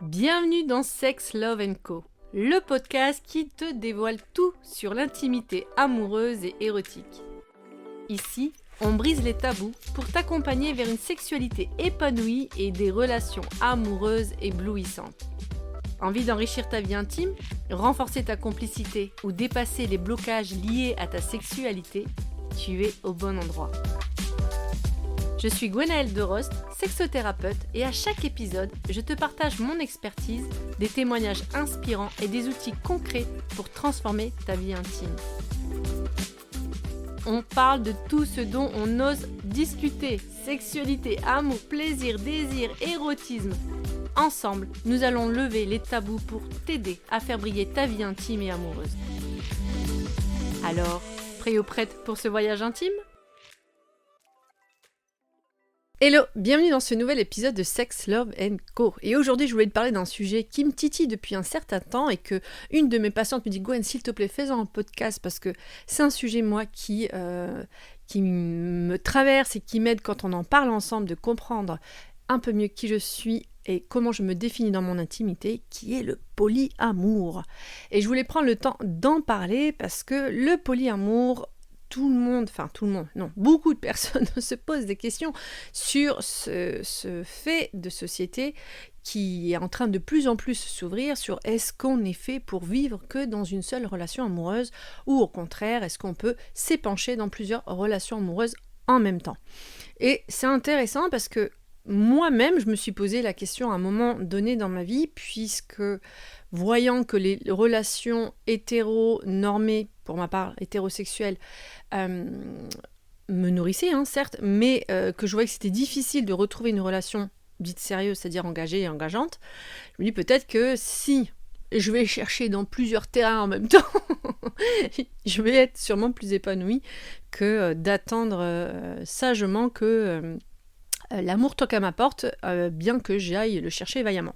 Bienvenue dans Sex, Love Co, le podcast qui te dévoile tout sur l'intimité amoureuse et érotique. Ici, on brise les tabous pour t'accompagner vers une sexualité épanouie et des relations amoureuses éblouissantes. Envie d'enrichir ta vie intime, renforcer ta complicité ou dépasser les blocages liés à ta sexualité? Tu es au bon endroit. Je suis Gwenaëlle Derost, sexothérapeute, et à chaque épisode, je te partage mon expertise, des témoignages inspirants et des outils concrets pour transformer ta vie intime. On parle de tout ce dont on ose discuter: sexualité, amour, plaisir, désir, érotisme. Ensemble, nous allons lever les tabous pour t'aider à faire briller ta vie intime et amoureuse. Alors, prêt ou prête pour ce voyage intime ? Hello, bienvenue dans ce nouvel épisode de Sex, Love Co. Et aujourd'hui, je voulais te parler d'un sujet qui me titille depuis un certain temps et que une de mes patientes me dit: Gwen, s'il te plaît, fais-en un podcast parce que c'est un sujet, moi, qui me traverse et qui m'aide quand on en parle ensemble de comprendre un peu mieux qui je suis et comment je me définis dans mon intimité, qui est le polyamour. Et je voulais prendre le temps d'en parler parce que le polyamour, beaucoup de personnes se posent des questions sur ce fait de société qui est en train de plus en plus s'ouvrir sur est-ce qu'on est fait pour vivre que dans une seule relation amoureuse ou au contraire, est-ce qu'on peut s'épancher dans plusieurs relations amoureuses en même temps. Et c'est intéressant parce que moi-même, je me suis posé la question à un moment donné dans ma vie, puisque voyant que les relations hétéro-normées, pour ma part hétérosexuelles, me nourrissaient, certes, mais que je voyais que c'était difficile de retrouver une relation dite sérieuse, c'est-à-dire engagée et engageante, je me dis peut-être que si je vais chercher dans plusieurs terrains en même temps, je vais être sûrement plus épanouie que d'attendre sagement que l'amour toque à ma porte, bien que j'aille le chercher vaillamment.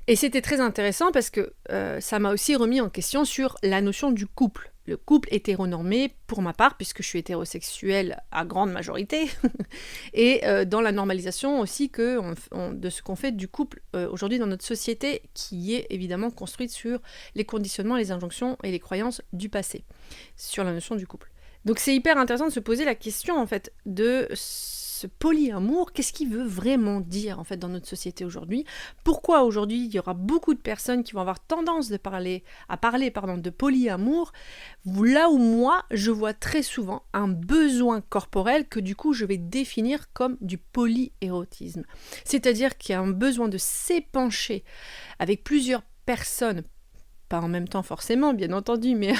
Et c'était très intéressant parce que ça m'a aussi remis en question sur la notion du couple. Le couple hétéronormé, pour ma part, puisque je suis hétérosexuelle à grande majorité, et dans la normalisation aussi de ce qu'on fait du couple aujourd'hui dans notre société, qui est évidemment construite sur les conditionnements, les injonctions et les croyances du passé, sur la notion du couple. Donc c'est hyper intéressant de se poser la question en fait de ce polyamour, qu'est-ce qu'il veut vraiment dire en fait dans notre société aujourd'hui ? Pourquoi aujourd'hui il y aura beaucoup de personnes qui vont avoir tendance à parler de polyamour, là où moi je vois très souvent un besoin corporel que du coup je vais définir comme du polyérotisme. C'est-à-dire qu'il y a un besoin de s'épancher avec plusieurs personnes, pas en même temps forcément, bien entendu, mais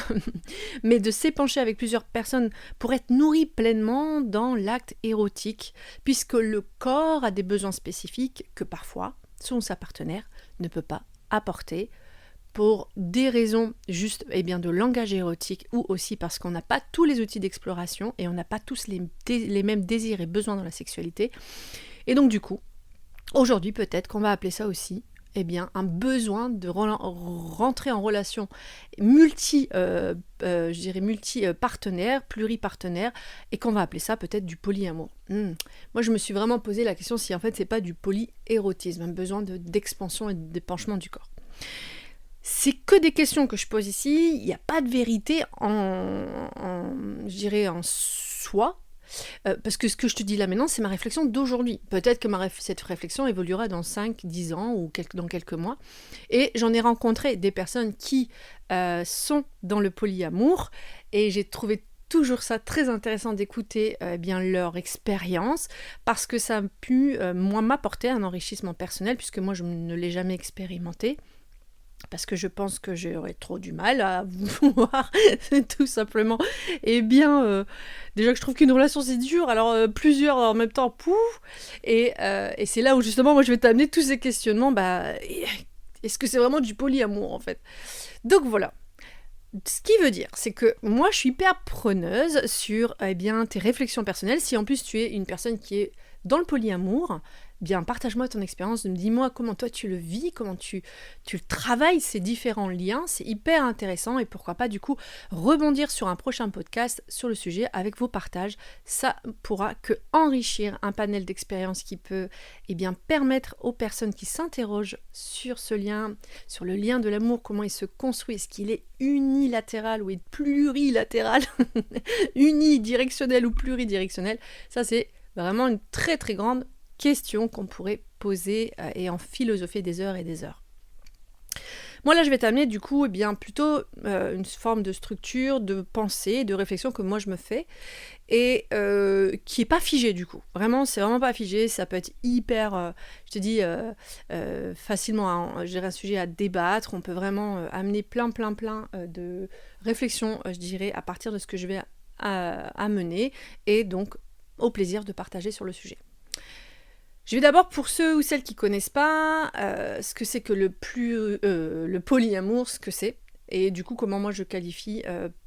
de s'épancher avec plusieurs personnes pour être nourri pleinement dans l'acte érotique, puisque le corps a des besoins spécifiques que parfois sa partenaire ne peut pas apporter pour des raisons juste de langage érotique ou aussi parce qu'on n'a pas tous les outils d'exploration et on n'a pas tous les mêmes désirs et besoins dans la sexualité. Et donc du coup, aujourd'hui peut-être qu'on va appeler ça aussi un besoin de rentrer en relation multi-partenaires, pluripartenaires, et qu'on va appeler ça peut-être du polyamour. Moi, je me suis vraiment posé la question si en fait c'est pas du polyérotisme, un besoin d'expansion et d'épanchement du corps. C'est que des questions que je pose ici, il n'y a pas de vérité en soi. Parce que ce que je te dis là maintenant, c'est ma réflexion d'aujourd'hui. Peut-être que cette réflexion évoluera dans 5, 10 ans ou dans quelques mois. Et j'en ai rencontré des personnes qui sont dans le polyamour et j'ai trouvé toujours ça très intéressant d'écouter leur expérience parce que ça a pu, m'apporter un enrichissement personnel puisque moi, je ne l'ai jamais expérimenté. Parce que je pense que j'aurais trop du mal à vouloir, tout simplement. Déjà que je trouve qu'une relation c'est dur, alors plusieurs en même temps, et c'est là où justement moi je vais t'amener tous ces questionnements, est-ce que c'est vraiment du polyamour en fait ? Donc voilà. Ce qui veut dire, c'est que moi je suis hyper preneuse sur tes réflexions personnelles, si en plus tu es une personne qui est dans le polyamour, bien partage-moi ton expérience, dis-moi comment toi tu le vis, comment tu le travailles, ces différents liens, c'est hyper intéressant et pourquoi pas du coup rebondir sur un prochain podcast sur le sujet avec vos partages. Ça pourra que enrichir un panel d'expériences qui peut permettre aux personnes qui s'interrogent sur ce lien, sur le lien de l'amour, comment il se construit, est-ce qu'il est unilatéral ou est plurilatéral, unidirectionnel ou pluridirectionnel, ça c'est vraiment une très très grande question qu'on pourrait poser et en philosopher des heures et des heures. Moi là je vais t'amener du coup plutôt une forme de structure, de pensée, de réflexion que moi je me fais et qui est pas figée du coup. Vraiment c'est vraiment pas figé, ça peut être hyper, facilement un sujet à débattre, on peut vraiment amener plein de réflexions je dirais à partir de ce que je vais amener et donc au plaisir de partager sur le sujet. Je vais d'abord, pour ceux ou celles qui ne connaissent pas, ce que c'est que le polyamour, ce que c'est, et du coup comment moi je qualifie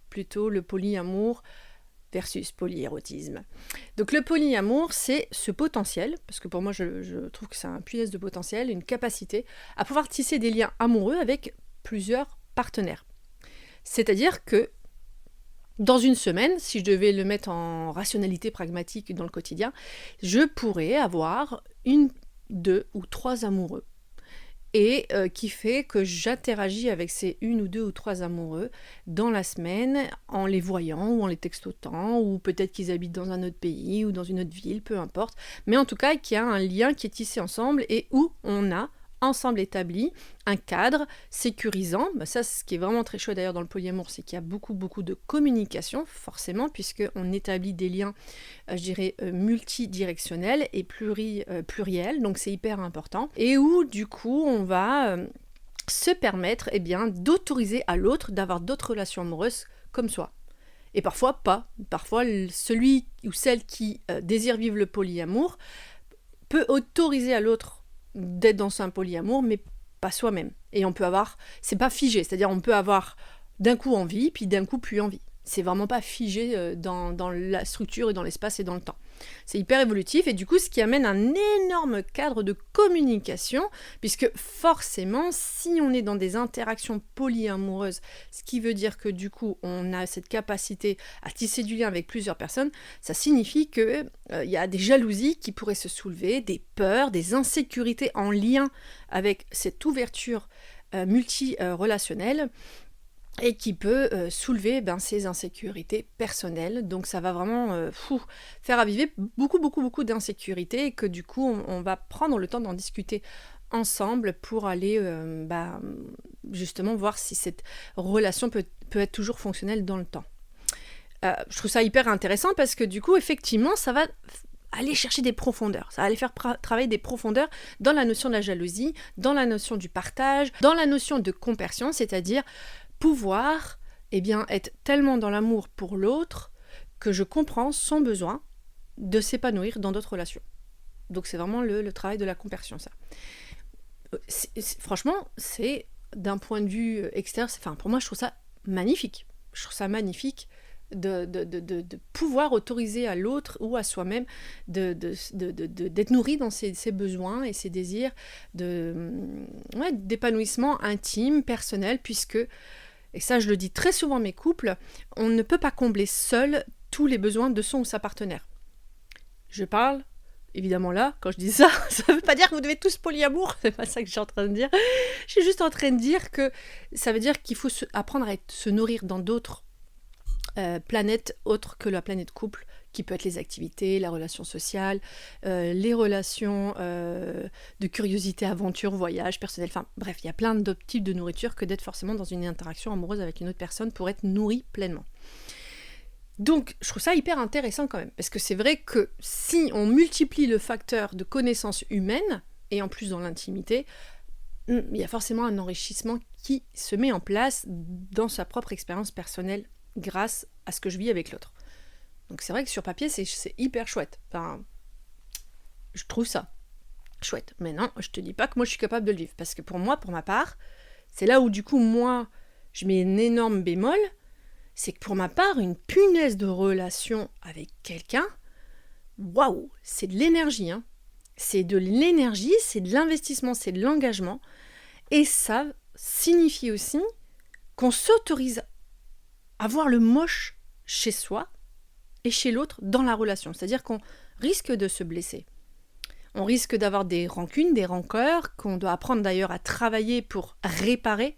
plutôt le polyamour versus polyérotisme. Donc le polyamour, c'est ce potentiel, parce que pour moi je trouve que c'est un puissance de potentiel, une capacité à pouvoir tisser des liens amoureux avec plusieurs partenaires. C'est-à-dire que dans une semaine, si je devais le mettre en rationalité pragmatique dans le quotidien, je pourrais avoir 1, 2 ou 3 amoureux. Et qui fait que j'interagis avec ces 1 ou 2 ou 3 amoureux dans la semaine en les voyant ou en les textotant ou peut-être qu'ils habitent dans un autre pays ou dans une autre ville, peu importe. Mais en tout cas, qu'il y a un lien qui est tissé ensemble et où on a ensemble établi un cadre sécurisant. Ça, ce qui est vraiment très chouette d'ailleurs dans le polyamour, c'est qu'il y a beaucoup de communication, forcément, puisqu'on établit des liens, multidirectionnels et pluriels, donc c'est hyper important. Et où, du coup, on va se permettre d'autoriser à l'autre d'avoir d'autres relations amoureuses comme soi. Et parfois pas. Parfois, celui ou celle qui désire vivre le polyamour peut autoriser à l'autre d'être dans un polyamour, mais pas soi-même. Et on peut avoir, c'est pas figé, c'est-à-dire on peut avoir d'un coup envie, puis d'un coup plus envie. C'est vraiment pas figé dans la structure et dans l'espace et dans le temps. C'est hyper évolutif et du coup ce qui amène un énorme cadre de communication, puisque forcément si on est dans des interactions polyamoureuses, ce qui veut dire que du coup on a cette capacité à tisser du lien avec plusieurs personnes, ça signifie que y a des jalousies qui pourraient se soulever, des peurs, des insécurités en lien avec cette ouverture multi-relationnelle, et qui peut soulever ces insécurités personnelles. Donc ça va vraiment faire aviver beaucoup d'insécurités et que du coup on va prendre le temps d'en discuter ensemble pour aller justement voir si cette relation peut être toujours fonctionnelle dans le temps. Je trouve ça hyper intéressant parce que du coup effectivement ça va aller chercher des profondeurs, ça va aller faire travailler des profondeurs dans la notion de la jalousie, dans la notion du partage, dans la notion de compersion, c'est-à-dire pouvoir être tellement dans l'amour pour l'autre que je comprends son besoin de s'épanouir dans d'autres relations. Donc c'est vraiment le travail de la compersion, ça. Franchement, c'est d'un point de vue extérieur, pour moi je trouve ça magnifique. Je trouve ça magnifique de pouvoir autoriser à l'autre ou à soi-même d'être nourri dans ses besoins et ses désirs d'épanouissement intime, personnel, puisque, et ça je le dis très souvent à mes couples, on ne peut pas combler seul tous les besoins de son ou sa partenaire. Je parle, évidemment là, quand je dis ça, ça veut pas dire que vous devez tous polyamour, c'est pas ça que je suis en train de dire. Je suis juste en train de dire que ça veut dire qu'il faut apprendre à se nourrir dans d'autres planètes autres que la planète couple, qui peut être les activités, la relation sociale, les relations de curiosité, aventure, voyage, personnel, bref, il y a plein d'autres types de nourriture que d'être forcément dans une interaction amoureuse avec une autre personne pour être nourri pleinement. Donc, je trouve ça hyper intéressant quand même, parce que c'est vrai que si on multiplie le facteur de connaissance humaine, et en plus dans l'intimité, il y a forcément un enrichissement qui se met en place dans sa propre expérience personnelle grâce à ce que je vis avec l'autre. Donc c'est vrai que sur papier, c'est hyper chouette. Je trouve ça chouette. Mais non, je te dis pas que moi je suis capable de le vivre. Parce que pour moi, pour ma part, c'est là où du coup, moi, je mets un énorme bémol. C'est que pour ma part, une punaise de relation avec quelqu'un, waouh, c'est de l'énergie, hein. C'est de l'énergie, c'est de l'investissement, c'est de l'engagement. Et ça signifie aussi qu'on s'autorise à voir le moche chez soi et chez l'autre dans la relation. C'est-à-dire qu'on risque de se blesser. On risque d'avoir des rancunes, des rancœurs, qu'on doit apprendre d'ailleurs à travailler pour réparer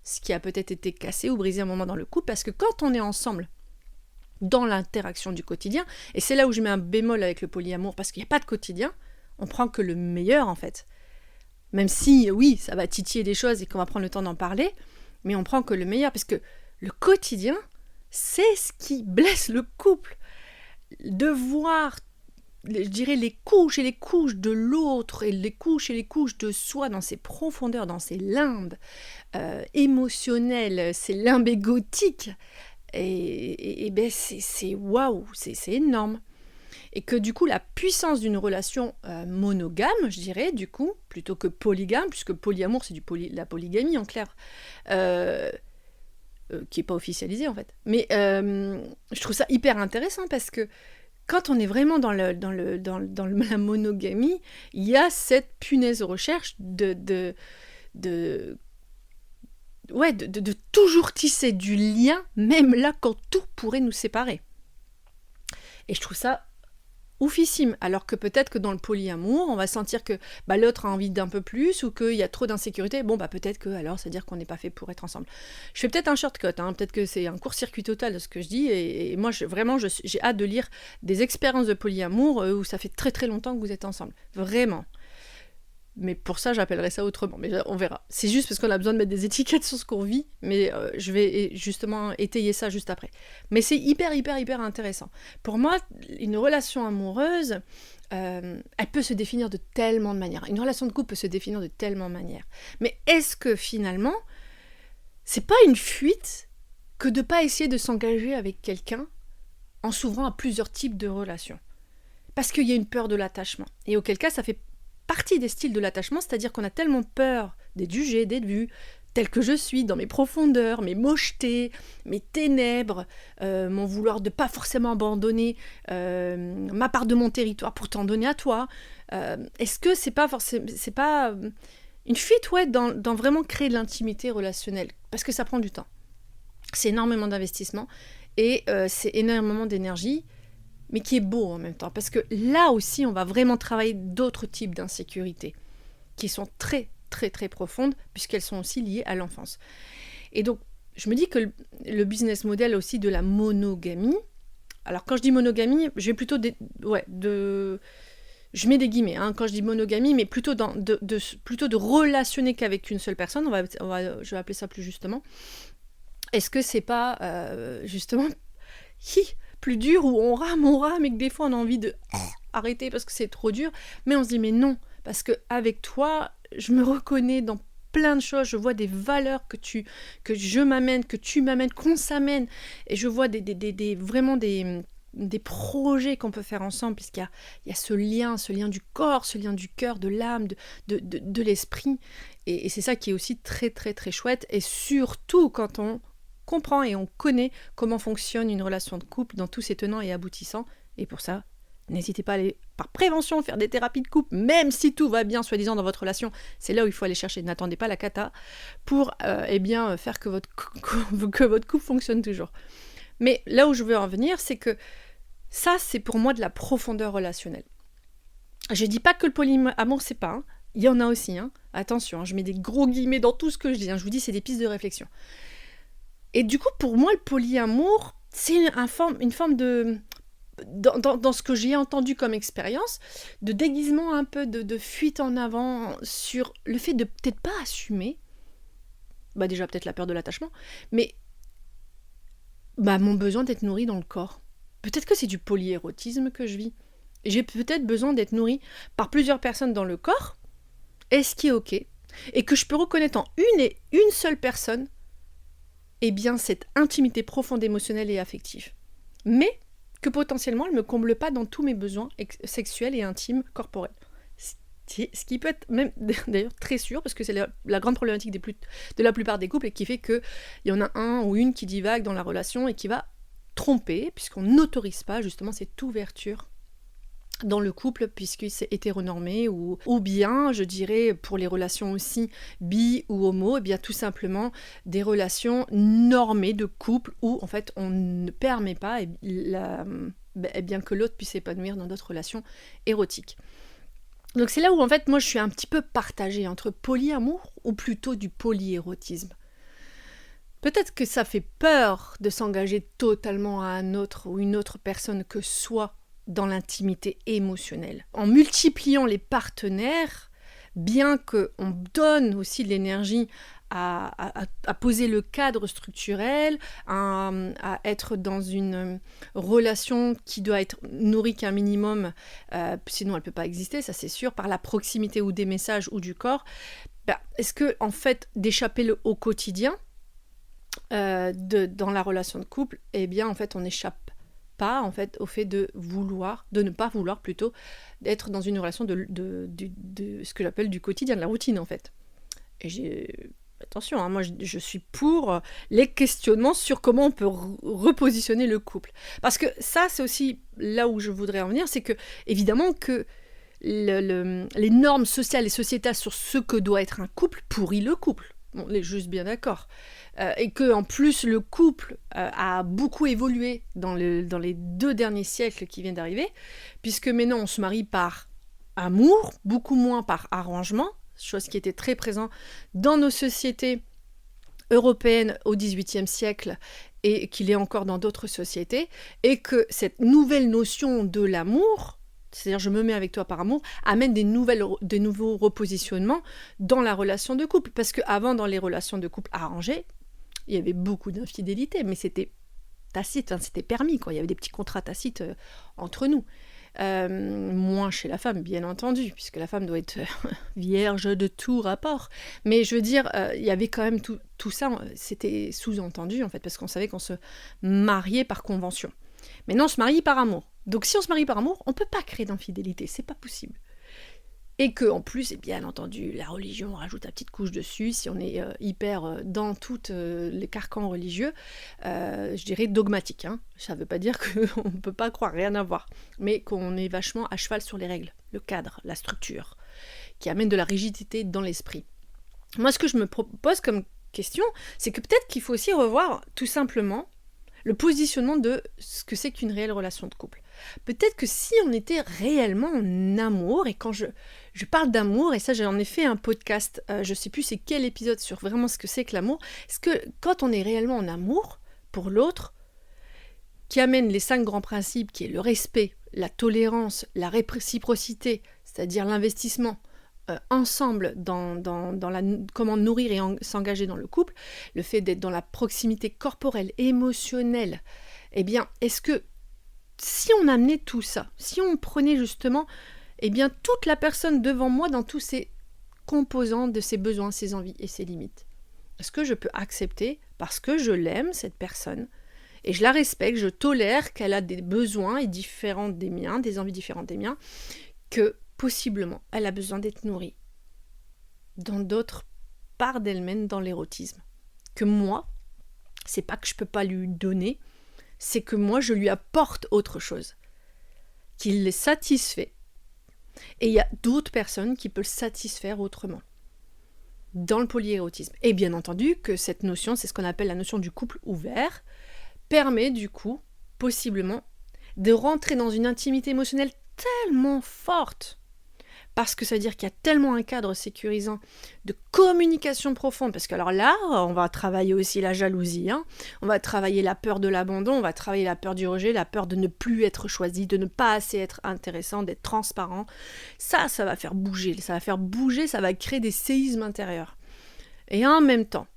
ce qui a peut-être été cassé ou brisé un moment dans le couple, parce que quand on est ensemble, dans l'interaction du quotidien, et c'est là où je mets un bémol avec le polyamour, parce qu'il n'y a pas de quotidien, on prend que le meilleur en fait. Même si, oui, ça va titiller des choses et qu'on va prendre le temps d'en parler, mais on prend que le meilleur, parce que le quotidien, c'est ce qui blesse le couple. De voir, je dirais, les couches et les couches de l'autre, et les couches de soi dans ses profondeurs, dans ses limbes émotionnelles, ses limbes égotiques, et ben c'est waouh, c'est énorme. Et que du coup, la puissance d'une relation monogame, je dirais, du coup, plutôt que polygame, puisque polyamour, c'est la polygamie en clair, qui n'est pas officialisée en fait. Mais je trouve ça hyper intéressant parce que quand on est vraiment dans la monogamie, il y a cette punaise recherche de toujours tisser du lien, même là quand tout pourrait nous séparer. Et je trouve ça oufissime, alors que peut-être que dans le polyamour, on va sentir que l'autre a envie d'un peu plus ou qu'il y a trop d'insécurité. Bon, peut-être que alors, c'est-à-dire qu'on n'est pas fait pour être ensemble. Je fais peut-être un shortcut, peut-être que c'est un court-circuit total de ce que je dis, et moi, j'ai hâte de lire des expériences de polyamour où ça fait très très longtemps que vous êtes ensemble. Vraiment. Mais pour ça, j'appellerais ça autrement. Mais on verra. C'est juste parce qu'on a besoin de mettre des étiquettes sur ce qu'on vit. Mais je vais justement étayer ça juste après. Mais c'est hyper intéressant. Pour moi, une relation amoureuse, elle peut se définir de tellement de manières. Une relation de couple peut se définir de tellement de manières. Mais est-ce que finalement, c'est pas une fuite que de pas essayer de s'engager avec quelqu'un en s'ouvrant à plusieurs types de relations? Parce qu'il y a une peur de l'attachement. Et auquel cas, ça fait partie des styles de l'attachement, c'est-à-dire qu'on a tellement peur d'être jugé, d'être vu, tel que je suis, dans mes profondeurs, mes mochetés, mes ténèbres, mon vouloir de pas forcément abandonner ma part de mon territoire pour t'en donner à toi. Est-ce que c'est pas une fuite dans vraiment créer de l'intimité relationnelle? Parce que ça prend du temps. C'est énormément d'investissement et c'est énormément d'énergie, mais qui est beau en même temps. Parce que là aussi, on va vraiment travailler d'autres types d'insécurité qui sont très, très, très profondes, puisqu'elles sont aussi liées à l'enfance. Et donc, je me dis que le business model aussi de la monogamie, alors quand je dis monogamie, je vais plutôt je mets des guillemets, quand je dis monogamie, mais plutôt plutôt de relationner qu'avec une seule personne, je vais appeler ça plus justement. Est-ce que c'est pas justement plus dur, où on rame, et que des fois on a envie de arrêter parce que c'est trop dur, mais on se dit mais non, parce que avec toi, je me reconnais dans plein de choses, je vois des valeurs que je m'amène, que tu m'amènes, qu'on s'amène, et je vois vraiment des projets qu'on peut faire ensemble, puisqu'il y a ce lien du corps, ce lien du cœur, de l'âme, de l'esprit, et c'est ça qui est aussi très très très chouette, et surtout quand on comprend et on connaît comment fonctionne une relation de couple dans tous ses tenants et aboutissants. Et pour ça, n'hésitez pas à aller, par prévention, faire des thérapies de couple, même si tout va bien, soi-disant, dans votre relation. C'est là où il faut aller chercher. N'attendez pas la cata pour faire que votre couple fonctionne toujours. Mais là où je veux en venir, c'est que ça, c'est pour moi de la profondeur relationnelle. Je dis pas que le polyamour, c'est pas. Il y en a aussi. Attention, je mets des gros guillemets dans tout ce que je dis. Je vous dis, c'est des pistes de réflexion. Et du coup, pour moi, le polyamour, c'est une forme de... Dans ce que j'ai entendu comme expérience, de déguisement un peu, de fuite en avant sur le fait de peut-être pas assumer, déjà peut-être la peur de l'attachement, mais mon besoin d'être nourrie dans le corps. Peut-être que c'est du polyérotisme que je vis. J'ai peut-être besoin d'être nourrie par plusieurs personnes dans le corps, et ce qui est ok, et que je peux reconnaître en une seule personne cette intimité profonde, émotionnelle et affective. Mais que potentiellement, elle ne me comble pas dans tous mes besoins sexuels et intimes corporels. Ce qui peut être même d'ailleurs très sûr, parce que c'est la grande problématique de la plupart des couples, et qui fait qu'il y en a un ou une qui divague dans la relation et qui va tromper, puisqu'on n'autorise pas justement cette ouverture dans le couple, puisque c'est hétéronormé, ou bien, je dirais, pour les relations aussi bi ou homo, eh bien tout simplement des relations normées de couple où en fait on ne permet pas eh bien que l'autre puisse s'épanouir dans d'autres relations érotiques. Donc c'est là où en fait moi je suis un petit peu partagée entre polyamour ou plutôt du polyérotisme. Peut-être que ça fait peur de s'engager totalement à un autre ou une autre personne que soi dans l'intimité émotionnelle. En multipliant les partenaires, bien qu'on donne aussi de l'énergie à poser le cadre structurel, à être dans une relation qui doit être nourrie qu'un minimum, sinon elle ne peut pas exister, ça c'est sûr, par la proximité ou des messages ou du corps, est-ce que en fait d'échapper au quotidien dans la relation de couple, eh bien en fait on n'échappe pas en fait au fait de ne pas vouloir plutôt d'être dans une relation de ce que j'appelle du quotidien, de la routine en fait. Et attention, hein, moi je suis pour les questionnements sur comment on peut repositionner le couple. Parce que ça c'est aussi là où je voudrais en venir, c'est que évidemment que les normes sociales et sociétales sur ce que doit être un couple pourrit le couple. On est juste bien d'accord. Et que en plus le couple a beaucoup évolué dans les 2 derniers siècles qui viennent d'arriver, puisque maintenant on se marie par amour, beaucoup moins par arrangement, chose qui était très présente dans nos sociétés européennes au XVIIIe siècle et qu'il est encore dans d'autres sociétés, et que cette nouvelle notion de l'amour, c'est-à-dire je me mets avec toi par amour, amène des nouveaux repositionnements dans la relation de couple. Parce qu'avant, dans les relations de couple arrangées, il y avait beaucoup d'infidélité, mais c'était tacite, hein, c'était permis, quoi. Il y avait des petits contrats tacites entre nous. Moins chez la femme, bien entendu, puisque la femme doit être vierge de tout rapport. Mais je veux dire, il y avait quand même tout ça, c'était sous-entendu, en fait, parce qu'on savait qu'on se mariait par convention. Maintenant, on se marie par amour. Donc si on se marie par amour, on ne peut pas créer d'infidélité, c'est pas possible. Et que en plus, et bien entendu, la religion rajoute une petite couche dessus, si on est hyper dans tous les carcans religieux, je dirais dogmatique. Hein. Ça ne veut pas dire qu'on ne peut pas croire, rien à voir, mais qu'on est vachement à cheval sur les règles, le cadre, la structure, qui amène de la rigidité dans l'esprit. Moi, ce que je me propose comme question, c'est que peut-être qu'il faut aussi revoir tout simplement le positionnement de ce que c'est qu'une réelle relation de couple. Peut-être que si on était réellement en amour, et quand je parle d'amour, et ça j'en ai fait un podcast, je ne sais plus c'est quel épisode sur vraiment ce que c'est que l'amour, est-ce que quand on est réellement en amour pour l'autre, qui amène les 5 grands principes, qui est le respect, la tolérance, la réciprocité, c'est-à-dire l'investissement, ensemble dans comment nourrir et s'engager dans le couple, le fait d'être dans la proximité corporelle, émotionnelle, eh bien, est-ce que si on amenait tout ça, si on prenait justement eh bien, toute la personne devant moi dans tous ses composants de ses besoins, ses envies et ses limites, est-ce que je peux accepter, parce que je l'aime, cette personne, et je la respecte, je tolère qu'elle a des besoins différents des miens, des envies différentes des miens, que possiblement, elle a besoin d'être nourrie dans d'autres parts d'elle-même, dans l'érotisme. Que moi, c'est pas que je peux pas lui donner, c'est que moi, je lui apporte autre chose, qu'il les satisfait. Et il y a d'autres personnes qui peuvent le satisfaire autrement, dans le polyérotisme. Et bien entendu que cette notion, c'est ce qu'on appelle la notion du couple ouvert, permet du coup, possiblement, de rentrer dans une intimité émotionnelle tellement forte, parce que ça veut dire qu'il y a tellement un cadre sécurisant de communication profonde, parce que alors là, on va travailler aussi la jalousie, hein, on va travailler la peur de l'abandon, on va travailler la peur du rejet, la peur de ne plus être choisi, de ne pas assez être intéressant, d'être transparent. Ça va faire bouger, ça va créer des séismes intérieurs. Et en même temps,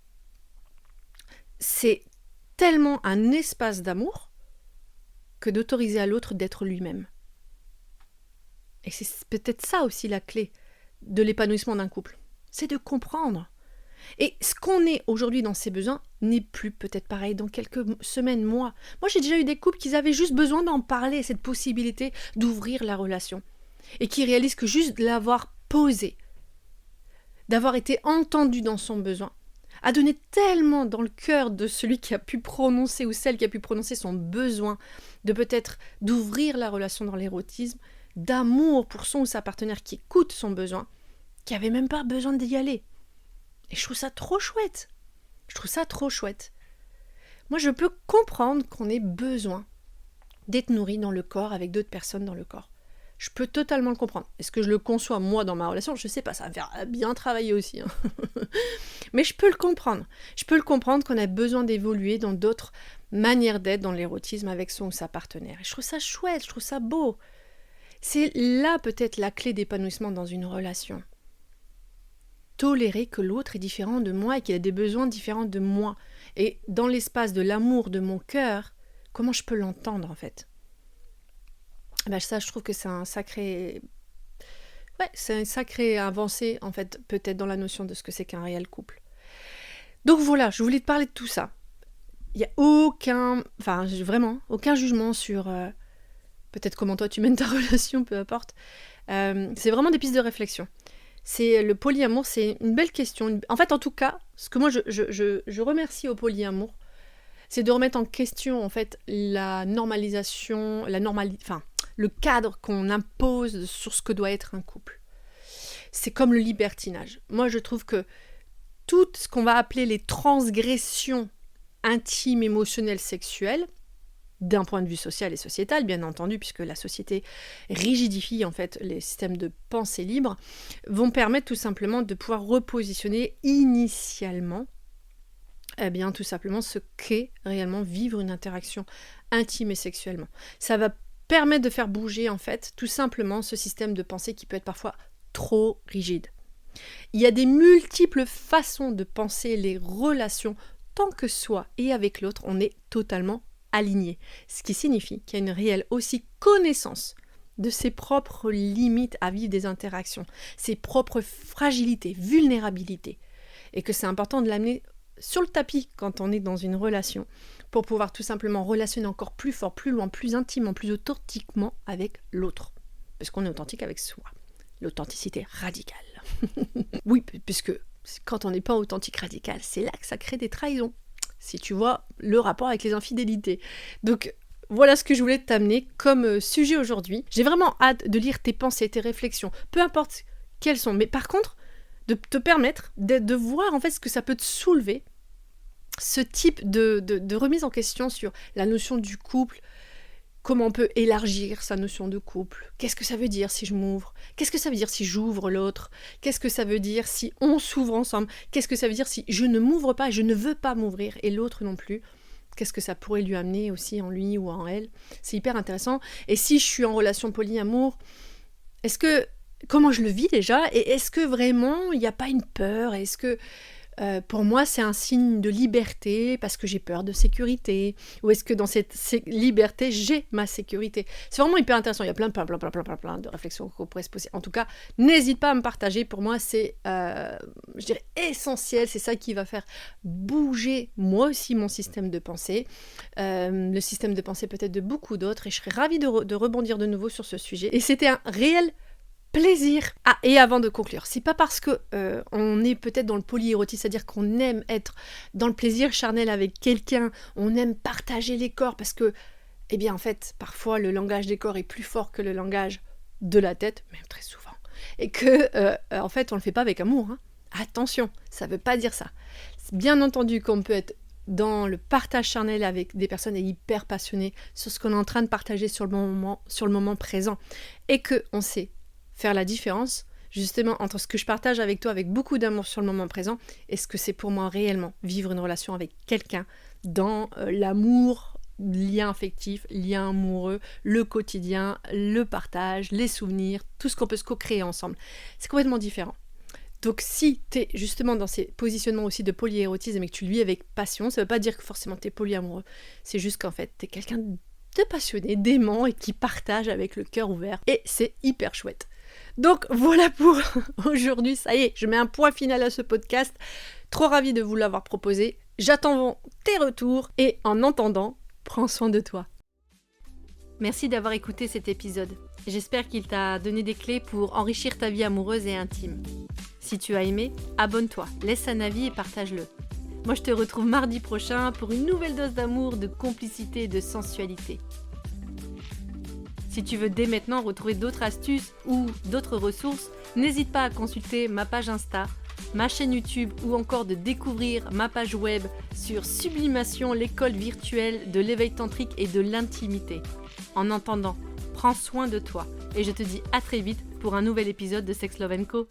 c'est tellement un espace d'amour que d'autoriser à l'autre d'être lui-même. Et c'est peut-être ça aussi la clé de l'épanouissement d'un couple. C'est de comprendre. Et ce qu'on est aujourd'hui dans ses besoins n'est plus peut-être pareil dans quelques semaines, mois. Moi, j'ai déjà eu des couples qui avaient juste besoin d'en parler, cette possibilité d'ouvrir la relation. Et qui réalisent que juste de l'avoir posé, d'avoir été entendu dans son besoin, a donné tellement dans le cœur de celui qui a pu prononcer ou celle qui a pu prononcer son besoin de peut-être d'ouvrir la relation dans l'érotisme, d'amour pour son ou sa partenaire qui écoute son besoin, qui avait même pas besoin d'y aller. Et je trouve ça trop chouette. Moi, je peux comprendre qu'on ait besoin d'être nourri dans le corps avec d'autres personnes dans le corps. Je peux totalement le comprendre. Est-ce que je le conçois moi dans ma relation ? Je sais pas, ça va faire bien travailler aussi. Mais je peux le comprendre. Je peux le comprendre qu'on a besoin d'évoluer dans d'autres manières d'être dans l'érotisme avec son ou sa partenaire. Et je trouve ça chouette, je trouve ça beau. C'est là peut-être la clé d'épanouissement dans une relation. Tolérer que l'autre est différent de moi et qu'il a des besoins différents de moi. Et dans l'espace de l'amour de mon cœur, comment je peux l'entendre en fait ? Ça, je trouve que c'est un sacré... c'est un sacré avancée, en fait, peut-être dans la notion de ce que c'est qu'un réel couple. Donc voilà, je voulais te parler de tout ça. Il n'y a aucun jugement sur peut-être comment toi tu mènes ta relation, peu importe. C'est vraiment des pistes de réflexion. C'est le polyamour, c'est une belle question. En fait, en tout cas, ce que moi je remercie au polyamour, c'est de remettre en question en fait la normalisation, le cadre qu'on impose sur ce que doit être un couple. C'est comme le libertinage. Moi, je trouve que tout ce qu'on va appeler les transgressions intimes, émotionnelles, sexuelles, d'un point de vue social et sociétal, bien entendu, puisque la société rigidifie en fait les systèmes de pensée libre, vont permettre tout simplement de pouvoir repositionner initialement tout simplement ce qu'est réellement vivre une interaction intime et sexuellement. Ça va permettre de faire bouger en fait tout simplement ce système de pensée qui peut être parfois trop rigide. Il y a des multiples façons de penser les relations tant que soi et avec l'autre on est totalement aligné. Ce qui signifie qu'il y a une réelle aussi connaissance de ses propres limites à vivre des interactions, ses propres fragilités, vulnérabilités, et que c'est important de l'amener sur le tapis quand on est dans une relation pour pouvoir tout simplement relationner encore plus fort, plus loin, plus intimement, plus authentiquement avec l'autre. Parce qu'on est authentique avec soi. L'authenticité radicale. Oui, puisque quand on n'est pas authentique radical, c'est là que ça crée des trahisons. Si tu vois le rapport avec les infidélités. Donc voilà ce que je voulais t'amener comme sujet aujourd'hui. J'ai vraiment hâte de lire tes pensées, tes réflexions, peu importe quelles sont. Mais par contre, de te permettre de voir en fait ce que ça peut te soulever, ce type de remise en question sur la notion du couple, comment on peut élargir sa notion de couple, qu'est-ce que ça veut dire si je m'ouvre, qu'est-ce que ça veut dire si j'ouvre l'autre, qu'est-ce que ça veut dire si on s'ouvre ensemble, qu'est-ce que ça veut dire si je ne m'ouvre pas, je ne veux pas m'ouvrir et l'autre non plus, qu'est-ce que ça pourrait lui amener aussi en lui ou en elle, c'est hyper intéressant. Et si je suis en relation polyamour, comment je le vis déjà, et est-ce que vraiment il n'y a pas une peur, est-ce que pour moi c'est un signe de liberté parce que j'ai peur de sécurité, ou est-ce que dans cette liberté j'ai ma sécurité? C'est vraiment hyper intéressant, il y a plein de réflexions qu'on pourrait se poser. En tout cas, n'hésite pas à me partager, pour moi c'est je dirais essentiel, c'est ça qui va faire bouger moi aussi mon système de pensée, le système de pensée peut-être de beaucoup d'autres, et je serais ravie de rebondir de nouveau sur ce sujet. Et c'était un réel plaisir. Ah, et avant de conclure, c'est pas parce que on est peut-être dans le polyérotisme, c'est-à-dire qu'on aime être dans le plaisir charnel avec quelqu'un, on aime partager les corps, parce que, eh bien en fait, parfois le langage des corps est plus fort que le langage de la tête, même très souvent, et que en fait on le fait pas avec amour, hein. Attention, ça veut pas dire ça. Bien entendu qu'on peut être dans le partage charnel avec des personnes hyper passionnées sur ce qu'on est en train de partager sur le moment présent, et que on sait faire la différence justement entre ce que je partage avec toi avec beaucoup d'amour sur le moment présent et ce que c'est pour moi réellement vivre une relation avec quelqu'un dans l'amour, lien affectif, lien amoureux, le quotidien, le partage, les souvenirs, tout ce qu'on peut se co-créer ensemble. C'est complètement différent. Donc si tu es justement dans ces positionnements aussi de polyérotisme et que tu le vis avec passion, ça ne veut pas dire que forcément tu es polyamoureux, c'est juste qu'en fait tu es quelqu'un de passionné, d'aimant et qui partage avec le cœur ouvert, et c'est hyper chouette. Donc voilà pour aujourd'hui, ça y est, je mets un point final à ce podcast. Trop ravie de vous l'avoir proposé. J'attends tes retours et en attendant, prends soin de toi. Merci d'avoir écouté cet épisode. J'espère qu'il t'a donné des clés pour enrichir ta vie amoureuse et intime. Si tu as aimé, abonne-toi, laisse un avis et partage-le. Moi je te retrouve mardi prochain pour une nouvelle dose d'amour, de complicité et de sensualité. Si tu veux dès maintenant retrouver d'autres astuces ou d'autres ressources, n'hésite pas à consulter ma page Insta, ma chaîne YouTube ou encore de découvrir ma page web sur Sublimation, l'école virtuelle de l'éveil tantrique et de l'intimité. En attendant, prends soin de toi et je te dis à très vite pour un nouvel épisode de Sex, Love & Co.